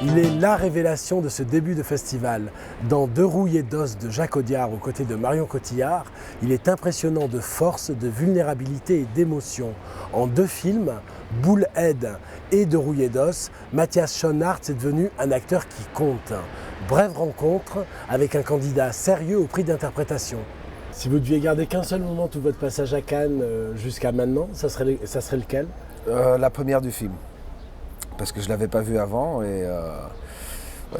Il est la révélation de ce début de festival. Dans Deux rouillés d'os de Jacques Audiard aux côtés de Marion Cotillard, il est impressionnant de force, de vulnérabilité et d'émotion. En 2 films, Bullhead et Deux rouillés d'os, Matthias Schoenaerts est devenu un acteur qui compte. Brève rencontre avec un candidat sérieux au prix d'interprétation. Si vous deviez garder qu'un seul moment tout votre passage à Cannes jusqu'à maintenant, ça serait lequel ? La première du film. Parce que je ne l'avais pas vu avant et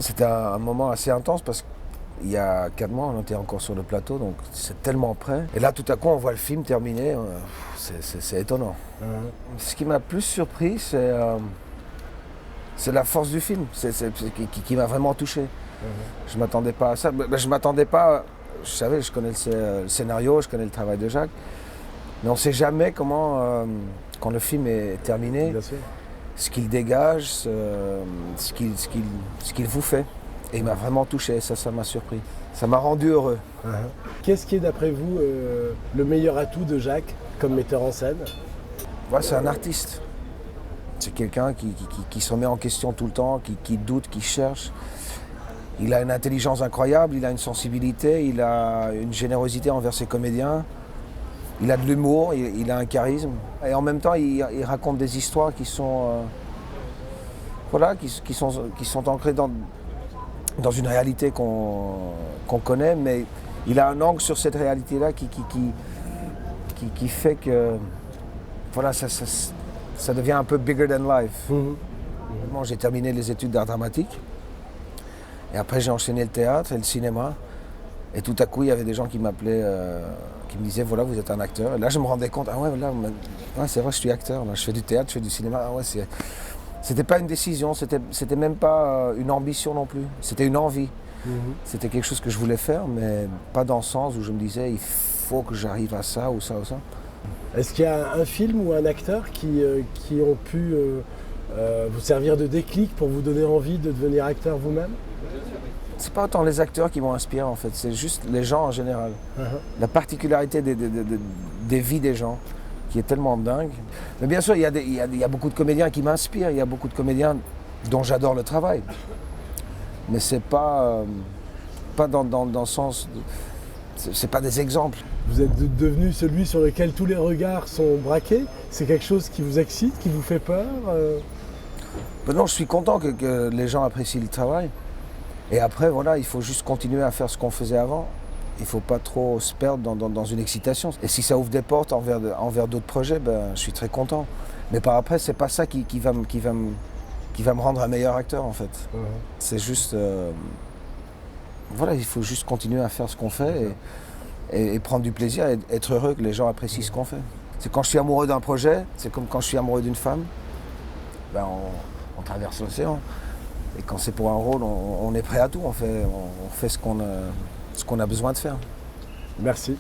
c'était un moment assez intense parce qu'il y a 4 mois on était encore sur le plateau, donc c'est tellement près. Et là tout à coup on voit le film terminé, c'est étonnant. Ce qui m'a plus surpris c'est la force du film, qui m'a vraiment touché. Je ne m'attendais pas à ça, je m'attendais pas, je savais, je connais le scénario, je connais le travail de Jacques, mais on ne sait jamais comment, quand le film est terminé, Bien sûr. ce qu'il dégage, ce qu'il vous fait. Et il m'a vraiment touché, ça m'a surpris. Ça m'a rendu heureux. Qu'est-ce qui est d'après vous le meilleur atout de Jacques comme metteur en scène ? Ouais, c'est un artiste. C'est quelqu'un qui se remet en question tout le temps, qui doute, qui cherche. Il a une intelligence incroyable, il a une sensibilité, il a une générosité envers ses comédiens. Il a de l'humour, il a un charisme. Et en même temps, il raconte des histoires qui sont, qui sont ancrées dans une réalité qu'on connaît, mais il a un angle sur cette réalité-là qui fait que voilà, ça devient un peu bigger than life. Moi, j'ai terminé les études d'art dramatique. Et après, j'ai enchaîné le théâtre et le cinéma. Et tout à coup, il y avait des gens qui m'appelaient, qui me disaient, voilà, vous êtes un acteur. Et là, je me rendais compte, ah ouais, là, ouais, c'est vrai, je suis acteur. Là, je fais du théâtre, je fais du cinéma. Ah ouais, c'était pas une décision, c'était même pas une ambition non plus. C'était une envie. C'était quelque chose que je voulais faire, mais pas dans le sens où je me disais, il faut que j'arrive à ça ou ça ou ça. Est-ce qu'il y a un film ou un acteur qui ont pu vous servir de déclic pour vous donner envie de devenir acteur vous-même ? C'est pas autant les acteurs qui m'ont inspiré en fait, c'est juste les gens en général. La particularité des vies des gens qui est tellement dingue. Mais bien sûr, il y a beaucoup de comédiens qui m'inspirent, il y a beaucoup de comédiens dont j'adore le travail. Mais c'est pas dans le sens... C'est pas des exemples. Vous êtes devenu celui sur lequel tous les regards sont braqués. C'est quelque chose qui vous excite, qui vous fait peur Ben non, je suis content que les gens apprécient le travail. Et après, voilà, il faut juste continuer à faire ce qu'on faisait avant. Il ne faut pas trop se perdre dans une excitation. Et si ça ouvre des portes envers d'autres projets, ben, je suis très content. Mais par après, c'est pas ça qui va me rendre un meilleur acteur, en fait. C'est juste... voilà, il faut juste continuer à faire ce qu'on fait et prendre du plaisir et être heureux que les gens apprécient ce qu'on fait. C'est quand je suis amoureux d'un projet, c'est comme quand je suis amoureux d'une femme, ben on traverse l'océan. Et quand c'est pour un rôle, on est prêt à tout, on fait ce qu'on a besoin de faire. Merci.